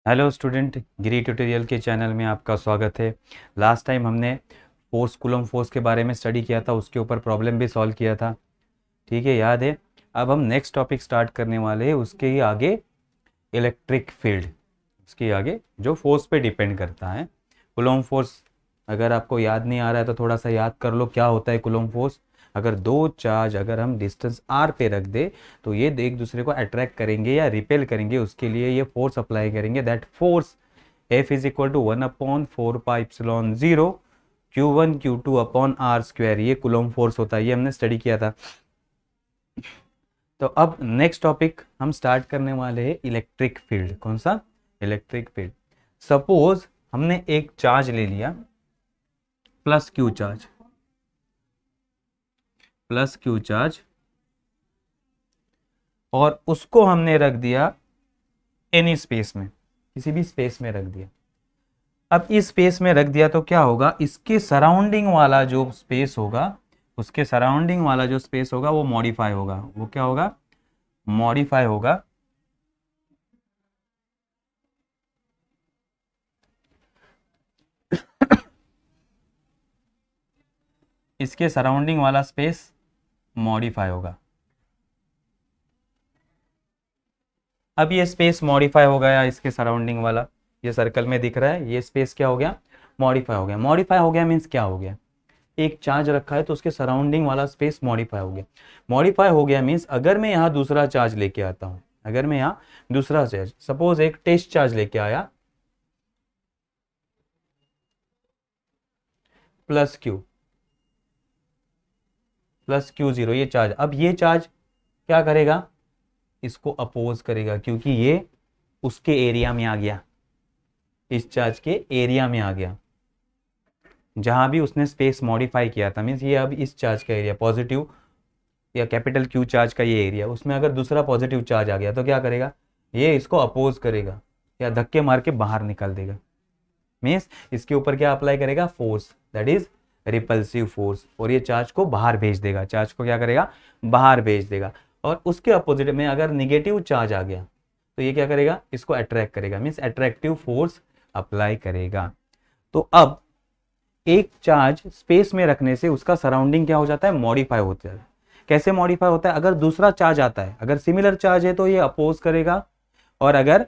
Hello student, गिरी tutorial के channel में आपका स्वागत है। लास्ट टाइम हमने फोर्स, कूलम फोर्स के बारे में स्टडी किया था, उसके ऊपर प्रॉब्लम भी सॉल्व किया था। ठीक है, याद है। अब हम नेक्स्ट टॉपिक स्टार्ट करने वाले हैं, उसके ही आगे इलेक्ट्रिक फील्ड, उसके आगे जो फोर्स पे डिपेंड करता है। कूलम फोर्स अगर आपको याद नहीं आ रहा है तो थोड़ा सा याद कर लो क्या होता है कूलम फोर्स। अगर दो चार्ज अगर हम डिस्टेंस r पे रख दे तो ये एक दूसरे को अट्रैक्ट करेंगे या रिपेल करेंगे, उसके लिए ये फोर्स अप्लाई करेंगे। That force F is equal to 1/4πε0 Q1 Q2 upon R square, ये कूलम फोर्स होता है, ये हमने स्टडी किया था। तो अब नेक्स्ट टॉपिक हम स्टार्ट करने वाले हैं इलेक्ट्रिक फील्ड। कौन सा? Electric field. सपोज हमने एक चार्ज ले लिया, plus Q charge, plus Q charge, और उसको हमने रख दिया एनी स्पेस में, किसी भी स्पेस में रख दिया। अब इस स्पेस में रख दिया तो क्या होगा, इसके सराउंडिंग वाला जो स्पेस होगा, उसके सराउंडिंग वाला जो स्पेस होगा वो मॉडिफाई होगा। वो क्या होगा? मॉडिफाई होगा। इसके सराउंडिंग वाला स्पेस मॉडिफाई होगा। अब ये स्पेस मॉडिफाई हो गया, इसके सराउंडिंग वाला, ये सर्कल में दिख रहा है, ये स्पेस क्या हो गया? मॉडिफाई हो गया। मॉडिफाई हो गया मीन्स क्या हो गया? एक चार्ज रखा है तो उसके सराउंडिंग वाला स्पेस मॉडिफाई हो गया। मॉडिफाई हो गया मीन्स अगर मैं यहाँ दूसरा चार्ज लेके आता हूँ, अगर मैं यहाँ दूसरा चार्ज, सपोज एक टेस्ट चार्ज लेके आया, plus Q, plus Q zero, ये चार्ज, अब ये चार्ज क्या करेगा? इसको अपोज करेगा, क्योंकि ये उसके एरिया में आ गया, इस चार्ज के एरिया में आ गया, जहां भी उसने स्पेस मॉडिफाई किया था। मीन्स ये अब इस चार्ज का एरिया, पॉजिटिव या कैपिटल क्यू चार्ज का ये एरिया, उसमें अगर दूसरा पॉजिटिव चार्ज आ गया तो क्या करेगा? ये इसको अपोज करेगा या धक्के मार के बाहर निकाल देगा। मीन्स इसके ऊपर क्या अप्लाई करेगा? Force, that is repulsive force, और ये चार्ज को बाहर भेज देगा। चार्ज को क्या करेगा? बाहर भेज देगा। और उसके अपोजिट में अगर निगेटिव चार्ज आ गया तो ये क्या करेगा? इसको अट्रैक्ट करेगा, मीन्स अट्रैक्टिव फोर्स अप्लाई करेगा। तो अब एक चार्ज स्पेस में रखने से उसका सराउंडिंग क्या हो जाता है? मॉडिफाई होता है। कैसे मॉडिफाई होता है? अगर दूसरा चार्ज आता है, अगर सिमिलर चार्ज है तो ये अपोज करेगा, और अगर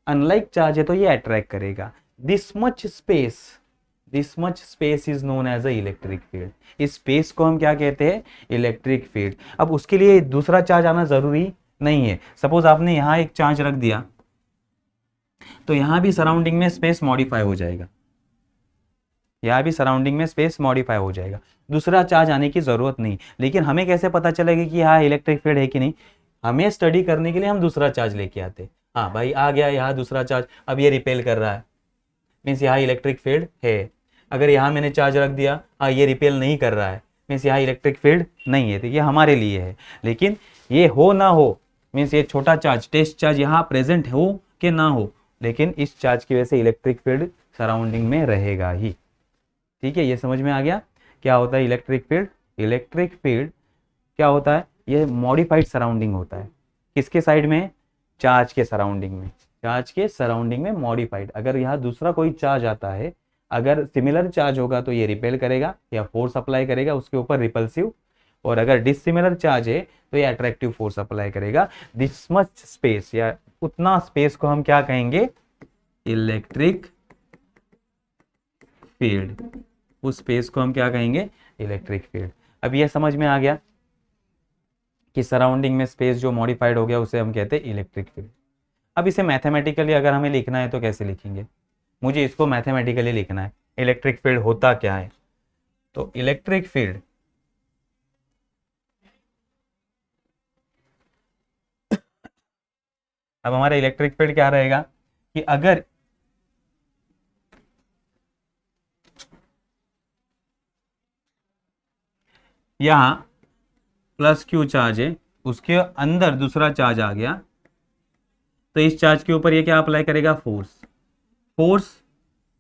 अनलाइक चार्ज है तो ये अट्रैक्ट करेगा। This much space, this much space is known as a electric field. इस स्पेस को हम क्या कहते हैं? Electric field. अब उसके लिए दूसरा चार्ज आना जरूरी नहीं है। सपोज आपने यहां एक चार्ज रख दिया तो यहां भी सराउंडिंग में स्पेस मॉडिफाई हो जाएगा, यहाँ भी सराउंडिंग में स्पेस मॉडिफाई हो जाएगा, दूसरा चार्ज आने की जरूरत नहीं। लेकिन हमें कैसे पता चलेगा कि यहाँ इलेक्ट्रिक फील्ड है कि नहीं? हमें स्टडी करने के लिए हम दूसरा चार्ज लेके आते। हाँ भाई, आ गया यहाँ दूसरा चार्ज, अब ये रिपेल कर रहा है, मीन्स यहाँ इलेक्ट्रिक फील्ड है। अगर यहाँ मैंने चार्ज रख दिया, हाँ ये रिपेल नहीं कर रहा है, मीन्स यहाँ इलेक्ट्रिक फील्ड नहीं है, तो ये हमारे लिए है। लेकिन ये हो ना हो, मीन्स ये छोटा चार्ज, टेस्ट चार्ज यहाँ प्रेजेंट हो कि ना हो, लेकिन इस चार्ज की वजह से इलेक्ट्रिक फील्ड सराउंडिंग में रहेगा ही। ठीक है, ये समझ में आ गया क्या होता है इलेक्ट्रिक फील्ड? इलेक्ट्रिक फील्ड क्या होता है? ये मॉडिफाइड सराउंडिंग होता है। किसके साइड में? चार्ज के सराउंडिंग में। चार्ज के सराउंडिंग में मॉडिफाइड। अगर यहाँ दूसरा कोई चार्ज आता है, अगर सिमिलर चार्ज होगा तो ये रिपेल करेगा या फोर्स अप्लाई करेगा उसके ऊपर, रिपल्सिव, और अगर डिसिमिलर चार्ज है तो ये अट्रैक्टिव फोर्स अप्लाई करेगा। दिस मच स्पेस, या उतना स्पेस को हम क्या कहेंगे? Electric field. उस स्पेस को हम क्या कहेंगे? Electric field. अब यह समझ में आ गया कि सराउंडिंग में स्पेस जो मॉडिफाइड हो गया उसे हम कहते हैं इलेक्ट्रिक फील्ड। अब इसे मैथमेटिकली अगर हमें लिखना है तो कैसे लिखेंगे? मुझे इसको मैथमेटिकली लिखना है, इलेक्ट्रिक फील्ड होता क्या है। तो इलेक्ट्रिक फील्ड, अब हमारा इलेक्ट्रिक फील्ड क्या रहेगा कि अगर यहां प्लस क्यू चार्ज है, उसके अंदर दूसरा चार्ज आ गया, तो इस चार्ज के ऊपर ये क्या अप्लाई करेगा? Force. Force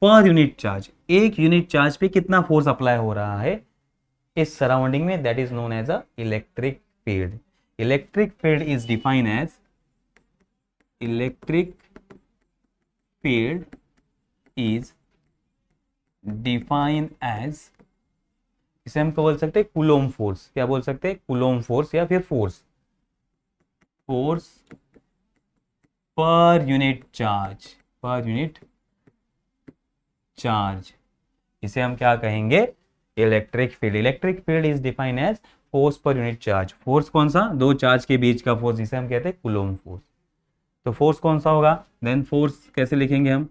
per unit charge, एक यूनिट चार्ज पे कितना फोर्स अप्लाई हो रहा है इस सराउंडिंग में, that is known as a electric field. Electric field is defined as, electric field is defined as, इसे हम क्या बोल सकते हैं, कूलोम फोर्स। क्या बोल सकते हैं, कूलोम फोर्स या फिर force per unit charge, per unit charge. इसे हम क्या कहेंगे, electric field. Electric field is defined as force per unit charge. Force कौन सा, दो चार्ज के बीच का फोर्स, जिसे हम कहते हैं कूलोम फोर्स। तो फोर्स कौन सा होगा, देन फोर्स कैसे लिखेंगे हम,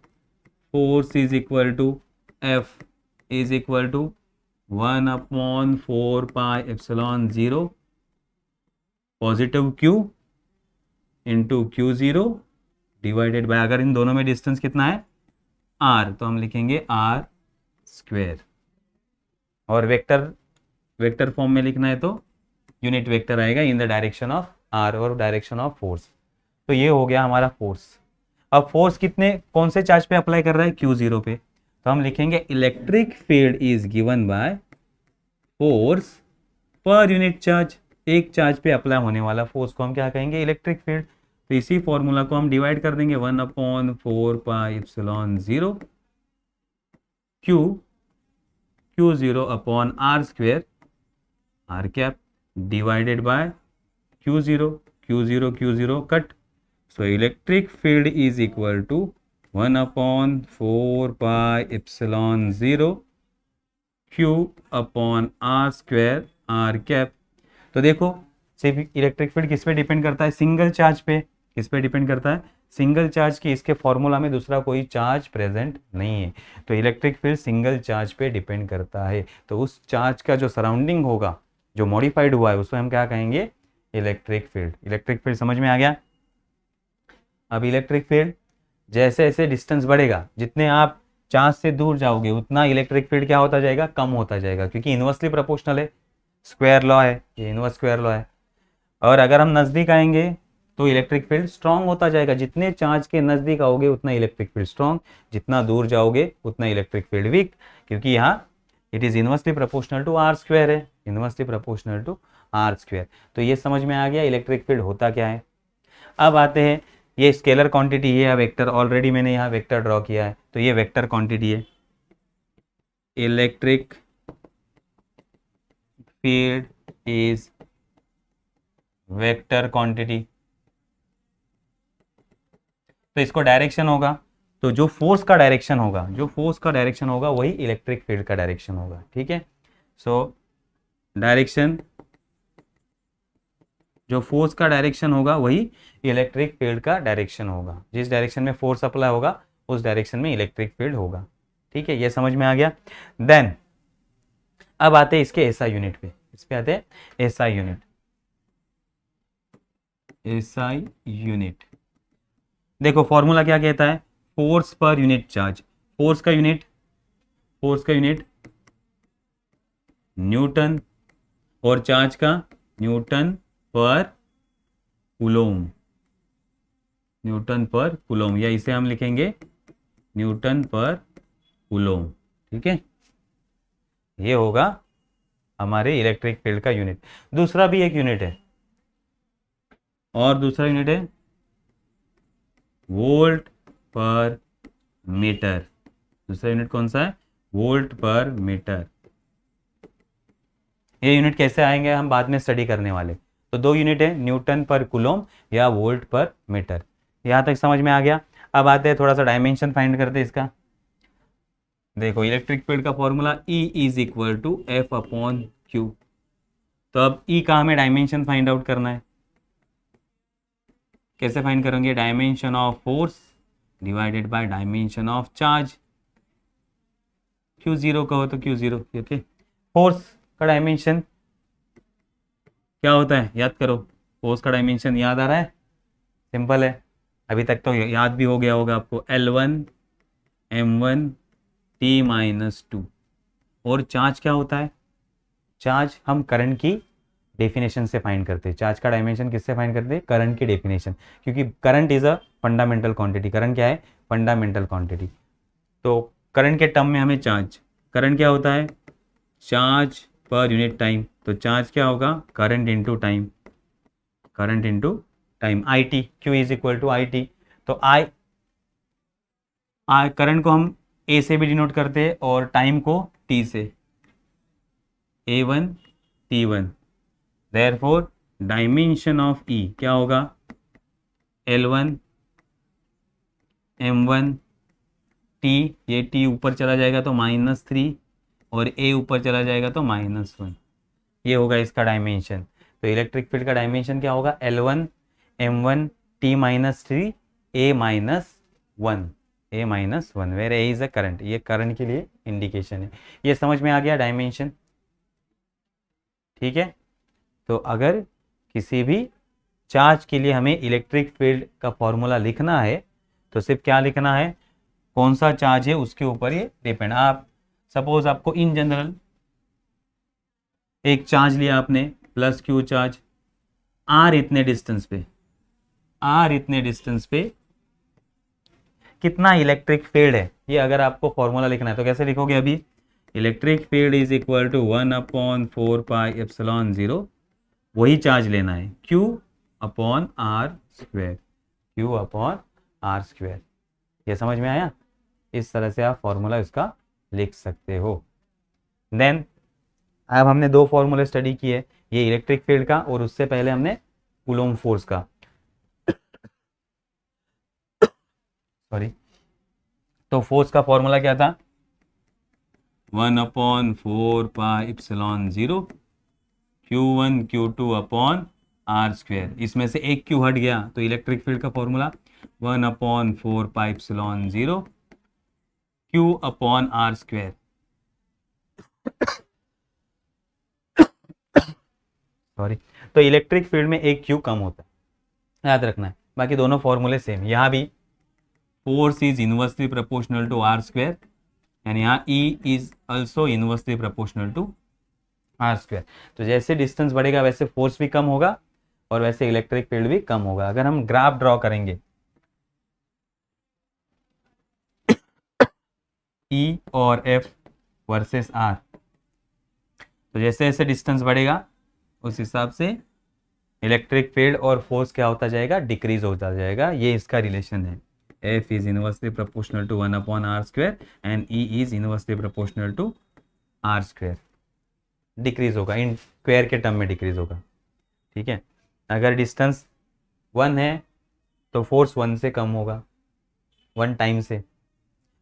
force is equal to F is equal to 1/4πε0 positive Q into Q zero divided by, अगर इन दोनों में डिस्टेंस कितना है आर, तो हम लिखेंगे आर स्क्वेयर। और वेक्टर फॉर्म में लिखना है तो यूनिट वेक्टर आएगा in the direction of R और डायरेक्शन ऑफ फोर्स। तो ये हो गया हमारा फोर्स। अब फोर्स कितने, कौन से चार्ज पे अप्लाई कर रहा है, Q0 पे। तो हम लिखेंगे electric field is given by force per unit charge. एक चार्ज पे अप्लाई होने वाला फोर्स को हम क्या कहेंगे, इलेक्ट्रिक फील्ड। तो इसी फॉर्मूला को हम डिवाइड कर देंगे 1/4πε0 Q0 upon R square R cap divided by Q0 cut. So electric field is equal to 1/4πε0 Q upon R square R cap. तो देखो सिर्फ इलेक्ट्रिक फील्ड किस पे डिपेंड करता है, सिंगल चार्ज पे। किस पे डिपेंड करता है, सिंगल चार्ज की। इसके फॉर्मूला में दूसरा कोई चार्ज प्रेजेंट नहीं है, तो इलेक्ट्रिक फील्ड सिंगल चार्ज पे डिपेंड करता है। तो उस चार्ज का जो सराउंडिंग होगा, जो मॉडिफाइड हुआ है, उसको हम क्या कहेंगे, इलेक्ट्रिक फील्ड। इलेक्ट्रिक फील्ड समझ में आ गया। अब इलेक्ट्रिक फील्ड जैसे जैसे डिस्टेंस बढ़ेगा, जितने आप चार्ज से दूर जाओगे उतना इलेक्ट्रिक फील्ड क्या होता जाएगा, कम होता जाएगा, क्योंकि इन्वर्सली प्रोपोर्शनल है, स्क्वायर लॉ है, ये इन्वर्स स्क्वायर लॉ है। और अगर हम नज़दीक आएंगे तो इलेक्ट्रिक फील्ड स्ट्रांग होता जाएगा। जितने चार्ज के नज़दीक आओगे उतना इलेक्ट्रिक फील्ड स्ट्रांग, जितना दूर जाओगे उतना इलेक्ट्रिक फील्ड वीक, क्योंकि यहाँ it is inversely proportional to R square है, inversely proportional to R square. तो ये समझ में आ गया इलेक्ट्रिक फील्ड होता क्या है। अब आते हैं, ये स्केलर क्वांटिटी है, वेक्टर, ऑलरेडी मैंने यहाँ वेक्टर ड्रॉ किया है, तो ये वेक्टर क्वांटिटी है। Electric field is vector quantity. तो इसको डायरेक्शन होगा, तो जो फोर्स का डायरेक्शन होगा, वही इलेक्ट्रिक फील्ड का डायरेक्शन होगा। ठीक है, सो डायरेक्शन, जो फोर्स का डायरेक्शन होगा वही इलेक्ट्रिक फील्ड का डायरेक्शन होगा। जिस डायरेक्शन में फोर्स अप्लाई होगा उस डायरेक्शन में इलेक्ट्रिक फील्ड होगा। ठीक है, ये समझ में आ गया। देन अब आते हैं इसके एसआई यूनिट पे, इस पे आते हैं एसआई यूनिट। एसआई यूनिट देखो फॉर्मूला क्या कहता है, force per unit charge. Force का यूनिट न्यूटन और चार्ज का न्यूटन पर कूलोम, या इसे हम लिखेंगे न्यूटन पर कूलोम। ठीक है, ये होगा हमारे इलेक्ट्रिक फील्ड का यूनिट। दूसरा भी एक यूनिट है, और दूसरा यूनिट है वोल्ट पर मीटर। दूसरा यूनिट कौन सा है, वोल्ट पर मीटर। ये यूनिट कैसे आएंगे हम बाद में स्टडी करने वाले। तो दो यूनिट है, न्यूटन पर कूलोम या वोल्ट पर मीटर। यहाँ तक समझ में आ गया। अब आते हैं थोड़ा सा डायमेंशन फाइंड करते हैं इसका। देखो इलेक्ट्रिक फील्ड का formula E is equal to F upon Q. तो अब E का हमें डायमेंशन फाइंड आउट करना है। कैसे फाइंड करेंगे, dimension of force divided bye dimension of charge. Q0 कहो तो Q0। ओके, फोर्स का डायमेंशन क्या होता है, याद करो। फोर्स का डायमेंशन याद आ रहा है, सिंपल है, अभी तक तो याद भी हो गया होगा आपको, L1 M1 T-2। और चार्ज क्या होता है, चार्ज हम करंट की डेफिनेशन से फाइंड करते हैं। चार्ज का डायमेंशन किससे फाइंड करते हैं, करंट की डेफिनेशन, क्योंकि current is a fundamental quantity. Current क्या है, फंडामेंटल क्वांटिटी। तो करंट के टर्म में हमें चार्ज, करंट क्या होता है, चार्ज पर यूनिट टाइम। तो चार्ज क्या होगा, current into time, IT, Q is equal to IT। तो करंट को हम ए से भी डिनोट करते हैं और टाइम को टी से, A1 T1। Therefore dimension of E क्या होगा, L1 M1 T, ये T ऊपर चला जाएगा तो -3 और A ऊपर चला जाएगा तो -1, ये होगा इसका डायमेंशन। तो इलेक्ट्रिक फील्ड का डायमेंशन क्या होगा, L1 M1 T-3 A-1, A-1, where A is a current, ये करंट के लिए इंडिकेशन है। ये समझ में आ गया डायमेंशन, ठीक है। तो अगर किसी भी चार्ज के लिए हमें इलेक्ट्रिक फील्ड का फॉर्मूला लिखना है तो सिर्फ क्या लिखना है, कौन सा चार्ज है उसके ऊपर ये डिपेंड। आप सपोज आपको इन जनरल एक चार्ज लिया आपने, प्लस क्यू चार्ज, आर इतने डिस्टेंस पे, आर इतने डिस्टेंस पे कितना इलेक्ट्रिक फील्ड है, ये अगर आपको फॉर्मूला लिखना है तो कैसे लिखोगे, अभी electric field is equal to 1/4πε0, वही चार्ज लेना है, Q/r², Q/r²। ये समझ में आया, इस तरह से आप फॉर्मूला इसका लिख सकते हो। देन अब हमने दो फॉर्मूले स्टडी किए, ये इलेक्ट्रिक फील्ड का और उससे पहले हमने कूलॉम फोर्स का, सॉरी। तो फोर्स का फॉर्मूला क्या था, 1/4πε0 Q1 Q2/r²। इसमें से एक Q हट गया तो इलेक्ट्रिक फील्ड का फॉर्मूला 1/4πε0 Q/r²। सॉरी, तो इलेक्ट्रिक फील्ड में एक Q कम होता है, याद रखना है। बाकी दोनों फॉर्मूले सेम, यहाँ भी force is inversely proportional to r² and यहाँ E is also inversely proportional to r²। तो जैसे डिस्टेंस बढ़ेगा वैसे फोर्स भी कम होगा और वैसे इलेक्ट्रिक फील्ड भी कम होगा। अगर हम ग्राफ ड्रॉ करेंगे E और F वर्सेस R, तो जैसे जैसे डिस्टेंस बढ़ेगा उस हिसाब से इलेक्ट्रिक फील्ड और फोर्स क्या होता जाएगा, डिक्रीज होता जाएगा। ये इसका रिलेशन है, F is inversely proportional to 1/r² and E is inversely proportional to r²। Decrease होगा, इन स्क्वायर के टर्म में डिक्रीज होगा, ठीक है। अगर डिस्टेंस 1 है तो फोर्स 1 से कम होगा, 1 टाइम से।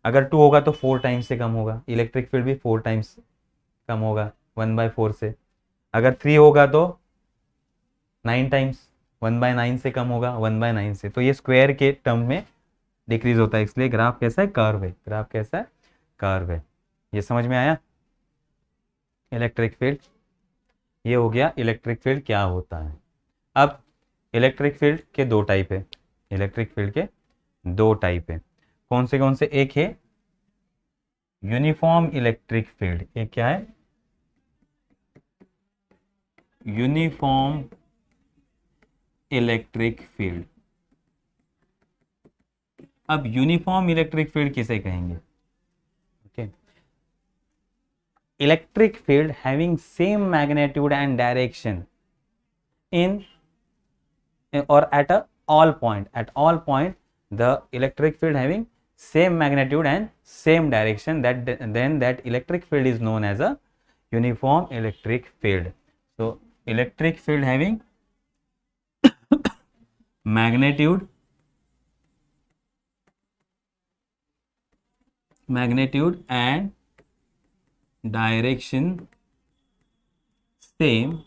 अगर 2 होगा तो 4 टाइम्स से कम होगा, इलेक्ट्रिक फील्ड भी 4 टाइम्स कम होगा 1/4 से। अगर 3 होगा तो 9 टाइम्स, 1/9 से कम होगा 1/9 से। तो ये स्क्वायर के टर्म में डिक्रीज होता है, इसलिए ग्राफ कैसा है, कर्व है। ग्राफ कैसा है, कर्व है। ये समझ में आया इलेक्ट्रिक फील्ड, ये हो गया इलेक्ट्रिक फील्ड क्या होता है। अब इलेक्ट्रिक फील्ड के दो टाइप है, इलेक्ट्रिक फील्ड के दो टाइप है। कौन से, एक है यूनिफॉर्म इलेक्ट्रिक फील्ड, एक क्या है, यूनिफॉर्म इलेक्ट्रिक फील्ड। अब यूनिफॉर्म इलेक्ट्रिक फील्ड किसे कहेंगे, okay. Electric field having same magnitude and direction in or at all point the electric field having same magnitude and same direction, then that electric field is known as a uniform electric field. So electric field having magnitude and direction same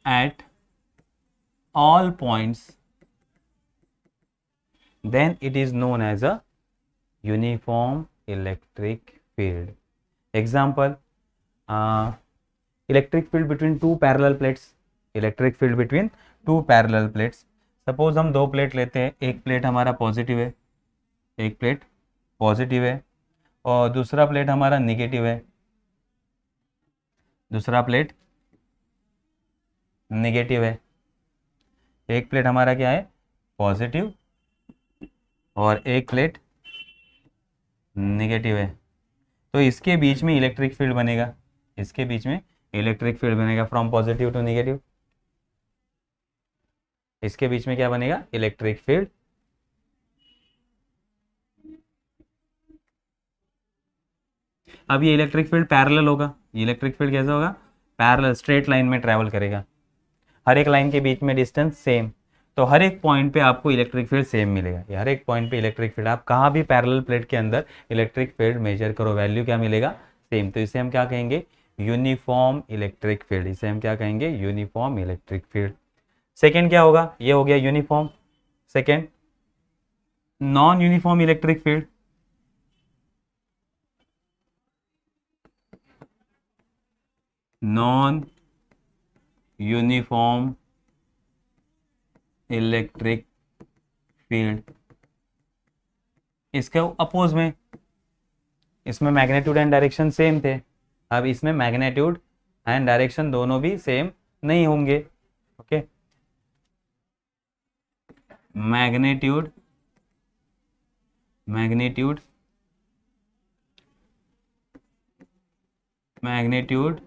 at all points, then it is known as a uniform electric field. Example, electric field between two parallel plates, electric field between two parallel plates। Suppose हम दो plate लेते हैं, एक plate हमारा positive है, एक plate positive है और दूसरा प्लेट हमारा निगेटिव है, दूसरा प्लेट निगेटिव है। एक प्लेट हमारा क्या है, पॉजिटिव और एक प्लेट नेगेटिव है। तो इसके बीच में इलेक्ट्रिक फील्ड बनेगा, इसके बीच में इलेक्ट्रिक फील्ड बनेगा फ्रॉम पॉजिटिव टू नेगेटिव। इसके बीच में क्या बनेगा, इलेक्ट्रिक फील्ड अब ये इलेक्ट्रिक फील्ड पैरेलल होगा, ये इलेक्ट्रिक फील्ड कैसा होगा, पैरेलल स्ट्रेट लाइन में ट्रैवल करेगा, हर एक लाइन के बीच में डिस्टेंस सेम, तो हर एक पॉइंट पे आपको इलेक्ट्रिक फील्ड सेम मिलेगा। हर एक पॉइंट पे इलेक्ट्रिक फील्ड, आप कहाँ भी पैरेलल प्लेट के अंदर इलेक्ट्रिक फील्ड मेजर करो, वैल्यू क्या मिलेगा, सेम। तो इसे हम क्या कहेंगे, यूनिफॉर्म इलेक्ट्रिक फील्ड। इसे हम क्या कहेंगे, यूनिफॉर्म इलेक्ट्रिक फील्ड। सेकेंड क्या होगा, ये हो गया uniform. Second, non uniform electric field. Non uniform electric field, इसके अपोज में, इसमें मैग्नेट्यूड एंड डायरेक्शन सेम थे, अब इसमें मैग्नेट्यूड एंड डायरेक्शन दोनों भी सेम नहीं होंगे। Okay, magnitude magnitude magnitude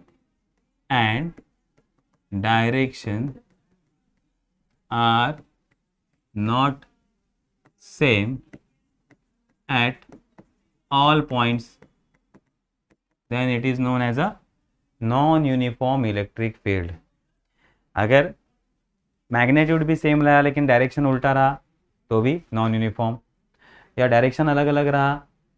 and direction are not same at all points, then it is known as a non-uniform electric field। अगर मैग्नेट्यूड भी सेम रहा लेकिन डायरेक्शन उल्टा रहा तो भी नॉन यूनिफॉर्म, या डायरेक्शन अलग अलग रहा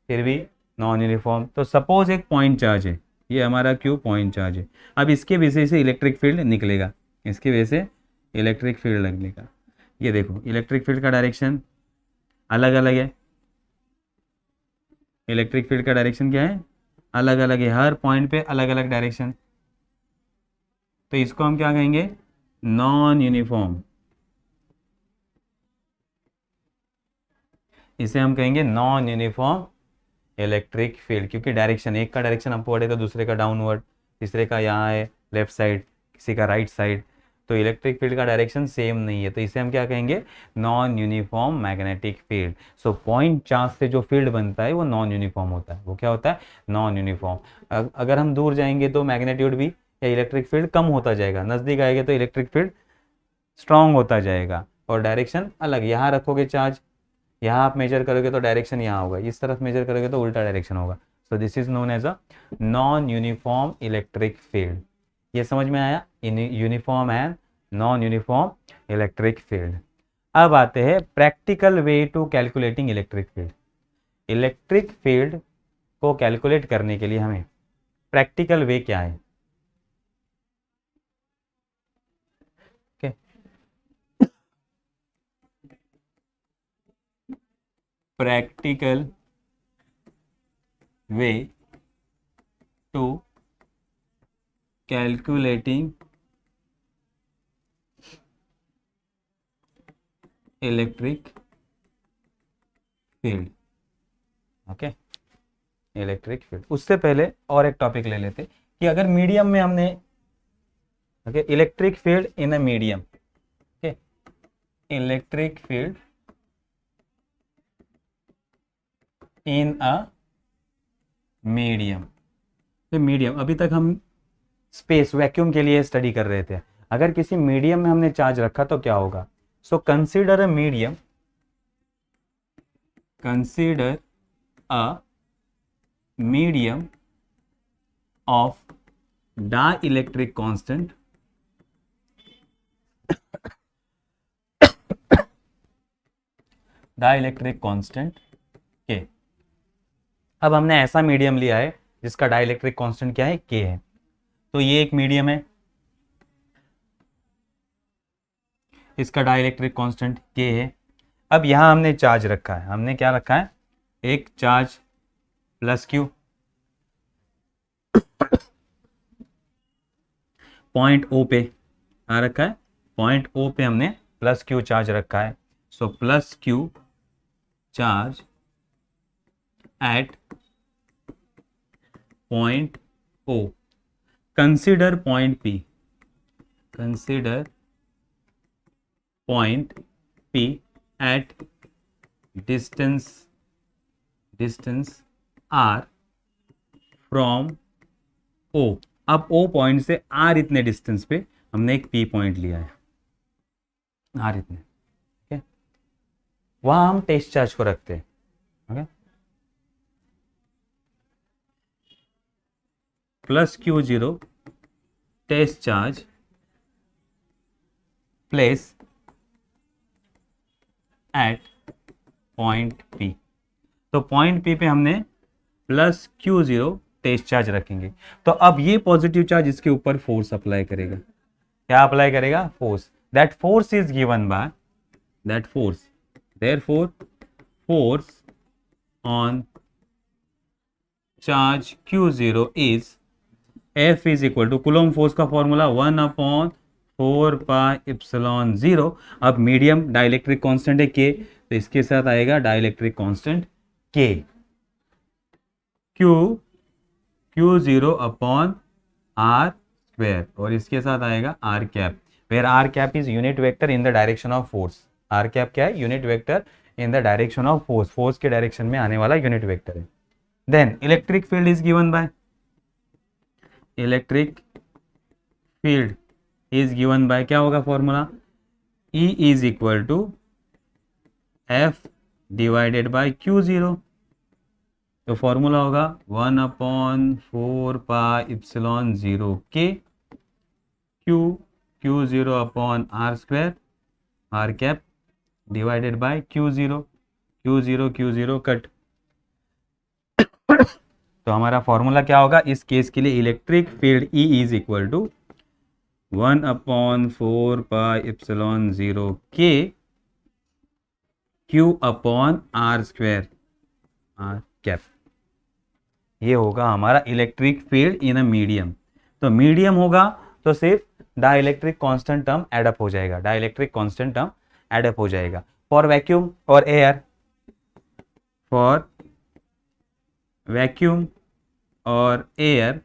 फिर भी नॉन यूनिफॉर्म। तो सपोज एक पॉइंट चार्ज है, ये हमारा क्यू पॉइंट चार्ज है, अब इसके वजह से इलेक्ट्रिक फील्ड निकलेगा, इसकी वजह से इलेक्ट्रिक फील्ड लगने का। ये देखो इलेक्ट्रिक फील्ड का डायरेक्शन अलग अलग है, इलेक्ट्रिक फील्ड का डायरेक्शन क्या है, अलग अलग है, हर पॉइंट पे अलग अलग डायरेक्शन, तो इसको हम क्या कहेंगे, नॉन यूनिफॉर्म। इसे हम कहेंगे नॉन यूनिफॉर्म इलेक्ट्रिक फील्ड, क्योंकि डायरेक्शन, एक का डायरेक्शन अपवर्ड है तो दूसरे का डाउनवर्ड, तीसरे का यहाँ है लेफ्ट साइड, किसी का राइट साइड, तो इलेक्ट्रिक फील्ड का डायरेक्शन सेम नहीं है, तो इसे हम क्या कहेंगे, non uniform magnetic field. So point charge से जो फील्ड बनता है वो नॉन यूनिफॉर्म होता है, वो क्या होता है, नॉन यूनिफॉर्म। अगर हम दूर जाएंगे तो मैग्नेट्यूड भी या इलेक्ट्रिक फील्ड कम होता जाएगा, नज़दीक आएगा तो इलेक्ट्रिक फील्ड स्ट्रांग होता जाएगा, और डायरेक्शन अलग, यहाँ रखोगे चार्ज, यहाँ आप मेजर करोगे तो डायरेक्शन यहाँ होगा, इस तरफ मेजर करोगे तो उल्टा डायरेक्शन होगा। So this is known as a non uniform electric field. ये समझ में आया, uniform and non uniform electric field. अब आते हैं practical way to calculating electric field. Electric field को कैलकुलेट करने के लिए हमें प्रैक्टिकल वे क्या है, practical way to calculating electric field. Okay, electric field. उससे पहले और एक टॉपिक ले लेते कि अगर मीडियम में हमने, okay, electric field in a medium, okay, electric field in a medium. तो मीडियम, अभी तक हम स्पेस वैक्यूम के लिए स्टडी कर रहे थे, अगर किसी मीडियम में हमने चार्ज रखा तो क्या होगा। So consider a medium, consider a medium of dielectric constant, dielectric constant के। अब हमने ऐसा मीडियम लिया है जिसका डाइलेक्ट्रिक कांस्टेंट क्या है, के है, तो ये एक मीडियम है, इसका डाइलेक्ट्रिक कांस्टेंट के है। अब यहां हमने चार्ज रखा है, हमने क्या रखा है, एक charge plus Q, point O पे आ रखा है, पॉइंट ओ पे हमने प्लस क्यू चार्ज रखा है। So plus Q charge at point O, consider point P, consider point P at distance R from O. अब ओ पॉइंट से आर इतने डिस्टेंस पे हमने एक पी पॉइंट लिया है, आर इतने, ठीक है, वहां हम टेस्ट चार्ज को रखते हैं। Okay, plus Q0 test charge place at point P। तो पॉइंट P पे हमने प्लस Q0 टेस्ट चार्ज रखेंगे। तो अब ये पॉजिटिव चार्ज इसके ऊपर फोर्स अप्लाई करेगा। क्या अप्लाई करेगा? Force. That force is given by that force, therefore force on charge Q0 is F is equal to, Coulomb force का फॉर्मूला 1/4πε0। अब मीडियम डाइलेक्ट्रिक कांस्टेंट है K, तो इसके साथ आएगा dielectric constant K, Q0 upon R square, और इसके साथ आएगा R cap, where R cap is unit vector in the direction of force. R cap क्या है? Unit vector in the direction of force, force के डायरेक्शन में आने वाला यूनिट वेक्टर है। Then electric field is given by, electric field is given by, क्या होगा formula? E is equal to F divided by Q0। तो formula होगा 1/4πε0 K Q0 upon R square R cap divided by Q0 cut. तो हमारा formula क्या होगा इस case के लिए? Electric field E is equal to 1/4πε0 K Q upon R square R cap. ये होगा हमारा electric field in a medium. तो मीडियम होगा तो सिर्फ डाइलेक्ट्रिक कांस्टेंट टर्म एडअप हो जाएगा, डाइलेक्ट्रिक कांस्टेंट टर्म एडअप हो जाएगा। फॉर वैक्यूम और एयर, फॉर वैक्यूम और air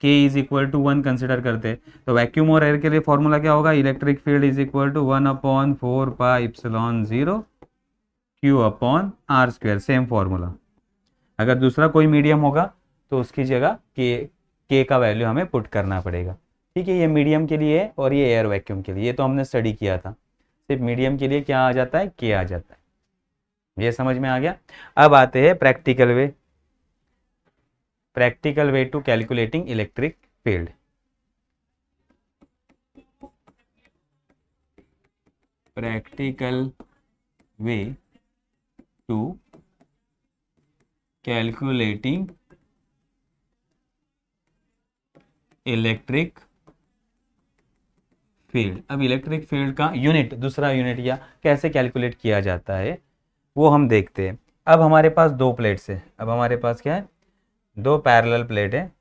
K is equal to 1 consider करते हैं। तो वैक्यूम और एयर के लिए फॉर्मूला क्या होगा? Electric field is equal to 1/4πε0 Q upon R square, same formula. अगर दूसरा कोई मीडियम होगा तो उसकी जगह K का वैल्यू हमें पुट करना पड़ेगा। ठीक है, ये मीडियम के लिए है और ये एयर वैक्यूम के लिए, ये तो हमने स्टडी किया था। सिर्फ मीडियम के लिए क्या आ जाता है? K आ जाता है। ये समझ में आ गया। अब आते हैं practical way, practical way to calculating electric field. Practical way to calculating electric field. अब इलेक्ट्रिक फील्ड का यूनिट, दूसरा यूनिट या कैसे कैलकुलेट किया जाता है वो हम देखते हैं। अब हमारे पास दो प्लेट्स है, अब हमारे पास क्या है? दो पैरेलल प्लेट है।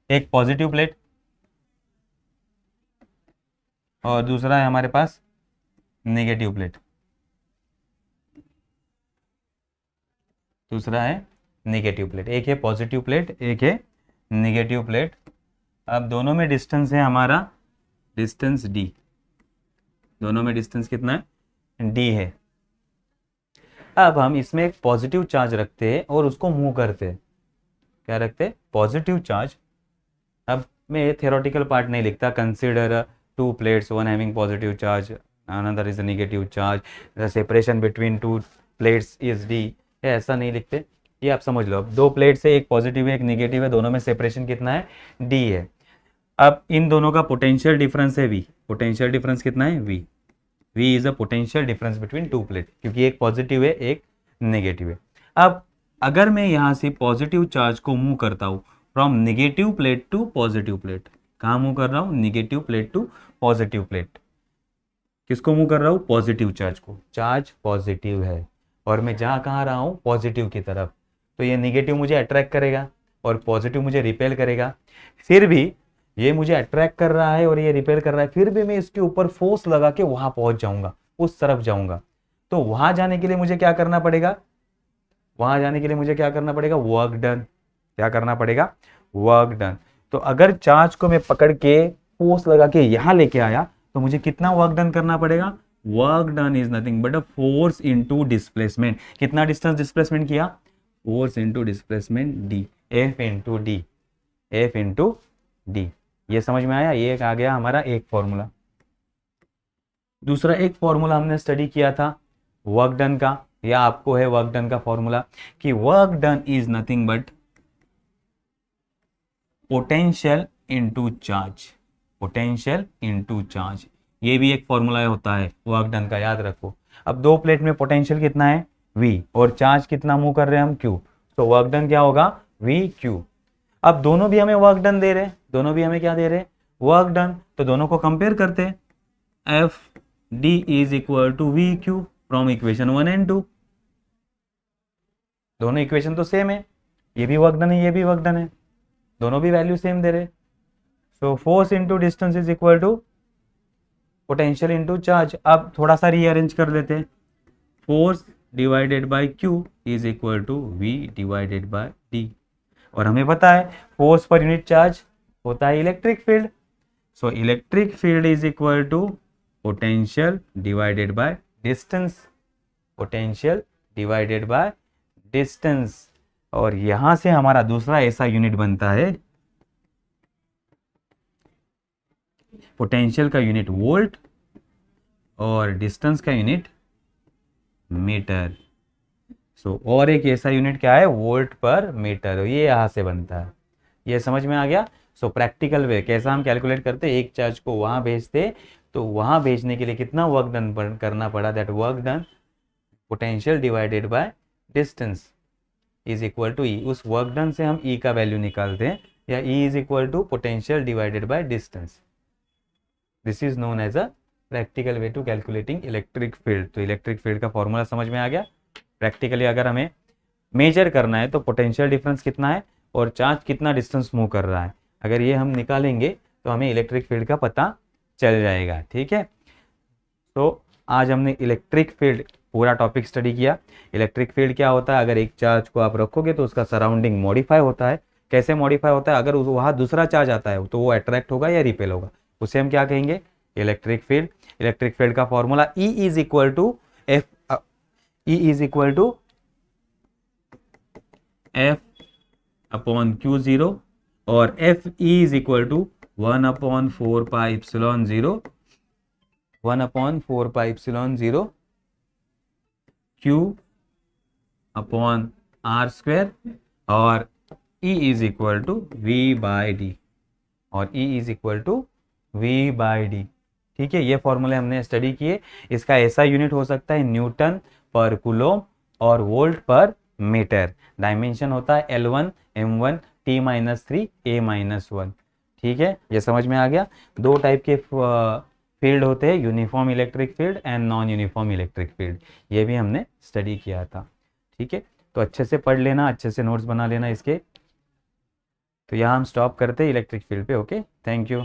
एक पॉजिटिव प्लेट और दूसरा है हमारे पास नेगेटिव प्लेट, दूसरा है नेगेटिव प्लेट। एक है पॉजिटिव प्लेट, एक है नेगेटिव प्लेट। अब दोनों में डिस्टेंस है हमारा, डिस्टेंस d, दोनों में डिस्टेंस कितना है? d है। अब हम इसमें एक पॉजिटिव चार्ज रखते हैं और उसको मूव करते हैं। क्या रखते हैं? Positive charge. अब मैं थ्योरेटिकल पार्ट नहीं लिखता, consider to plates, one having positive charge, another is negative charge, the separation between two plates is d, ऐसा नहीं लिखते। ये आप समझ लो। अब दो प्लेट्स है, एक पॉजिटिव है एक नेगेटिव है, दोनों में सेपरेशन कितना है? d है। अब इन दोनों का पोटेंशियल डिफरेंस है v, पोटेंशियल डिफरेंस कितना है? v, v is a potential difference between two plate, क्योंकि एक पॉजिटिव है एक नेगेटिव है। अब अगर मैं यहाँ से पॉजिटिव चार्ज को मूव करता हूँ from negative plate to positive plate, कहाँ मूव कर रहा हूँ? Negative plate to positive plate. किसको मूव कर रहा हूँ? पॉजिटिव चार्ज को। चार्ज पॉजिटिव है और मैं जा कहाँ रहा हूँ? पॉजिटिव की तरफ। तो ये नेगेटिव मुझे अट्रैक्ट करेगा और पॉजिटिव मुझे रिपेल करेगा। फिर भी ये मुझे अट्रैक्ट कर रहा है और ये रिपेल कर रहा है, फिर भी मैं इसके ऊपर फोर्स लगा के वहां पहुंच जाऊंगा, उस तरफ जाऊंगा। तो वहां जाने के लिए मुझे क्या करना पड़ेगा? वहां जाने के लिए मुझे क्या करना पड़ेगा? Work done. क्या करना पड़ेगा? Work done. तो अगर चार्ज को मैं पकड़ के फोर्स लगा के यहां लेके आया तो मुझे कितना वर्क डन करना पड़ेगा? Work done is nothing but a force into displacement. कितना डिस्टेंस डिस्प्लेसमेंट किया? Force into displacement D, F into D, F into D. ये समझ में आया? ये आ गया हमारा एक फॉर्मूला। दूसरा एक फॉर्मूला हमने स्टडी किया था वर्क डन का, या आपको है वर्क डन का फॉर्मूला कि work done is nothing but potential into charge, potential into charge, ये भी एक फॉर्मूला होता है वर्क डन का, याद रखो। अब दो प्लेट में पोटेंशियल कितना है V और चार्ज कितना मूव कर रहे हैं हम Q, तो वर्क डन क्या होगा VQ। अब दोनों भी हमें वर्क डन दे रहे हैं, दोनों भी हमें क्या दे रहे हैं वर्क डन, तो दोनों को कंपेयर करते हैं। FD is equal to VQ from equation 1 and 2, दोनों इक्वेशन तो सेम है, ये भी वर्क डन है ये भी वर्क डन है, दोनों भी वैल्यू सेम दे रहे। So force into distance is equal to potential into charge. अब थोड़ा सा रीअरेंज कर लेते हैं, force divided by Q is equal to V divided by D, और हमें पता है फोर्स पर यूनिट चार्ज होता है electric field, so electric field is equal to potential divided by distance, potential divided by distance. और यहां से हमारा दूसरा ऐसा यूनिट बनता है, पोटेंशियल का यूनिट वोल्ट और डिस्टेंस का यूनिट मीटर। सो और एक ऐसा यूनिट क्या है वोल्ट पर मीटर, ये यहां से बनता है, ये समझ में आ गया। सो प्रैक्टिकल वे कैसा हम कैलकुलेट करते, एक चार्ज को वहां भेजते तो वहां भेजने के लिए कितना वर्क डन करना पड़ा, that work done potential divided by distance is equal to E, उस वर्क डन से हम ई का वैल्यू निकालते हैं, या E is equal to potential divided by distance. This is known as a practical way to calculating electric field. तो electric field का formula समझ में आ गया। प्रैक्टिकली अगर हमें मेजर करना है तो पोटेंशियल डिफरेंस कितना है और चार्ज कितना डिस्टेंस मूव कर रहा है, अगर ये हम निकालेंगे तो हमें इलेक्ट्रिक फील्ड का पता चल जाएगा, ठीक है। तो आज हमने इलेक्ट्रिक फील्ड पूरा टॉपिक स्टडी किया। इलेक्ट्रिक फील्ड क्या होता है, अगर एक चार्ज को आप रखोगे तो उसका सराउंडिंग मॉडिफाई होता है। कैसे मॉडिफाई होता है, अगर वहाँ दूसरा चार्ज आता है तो वो अट्रैक्ट होगा या रिपेल होगा, उसे हम क्या कहेंगे इलेक्ट्रिक फील्ड। इलेक्ट्रिक फील्ड का formula E is equal to F, E is equal to F upon Q0 और F E is equal to 1/4 pi epsilon 0, 1/4 pi epsilon 0 Q upon R square, और E is equal to V by D, और E is equal to V by D, ठीक है। ये फॉर्मूले हमने study किए। इसका ऐसा यूनिट हो सकता है न्यूटन पर कूलोम और वोल्ट पर मीटर। डायमेंशन होता है L1 M1 T-3 A-1, ठीक है। ये समझ में आ गया। दो टाइप के फील्ड होते हैं, uniform electric field and non uniform electric field, ये भी हमने स्टडी किया था, ठीक है। तो अच्छे से पढ़ लेना, अच्छे से नोट्स बना लेना इसके। तो यहाँ हम स्टॉप करते हैं इलेक्ट्रिक फील्ड पे। Okay, thank you.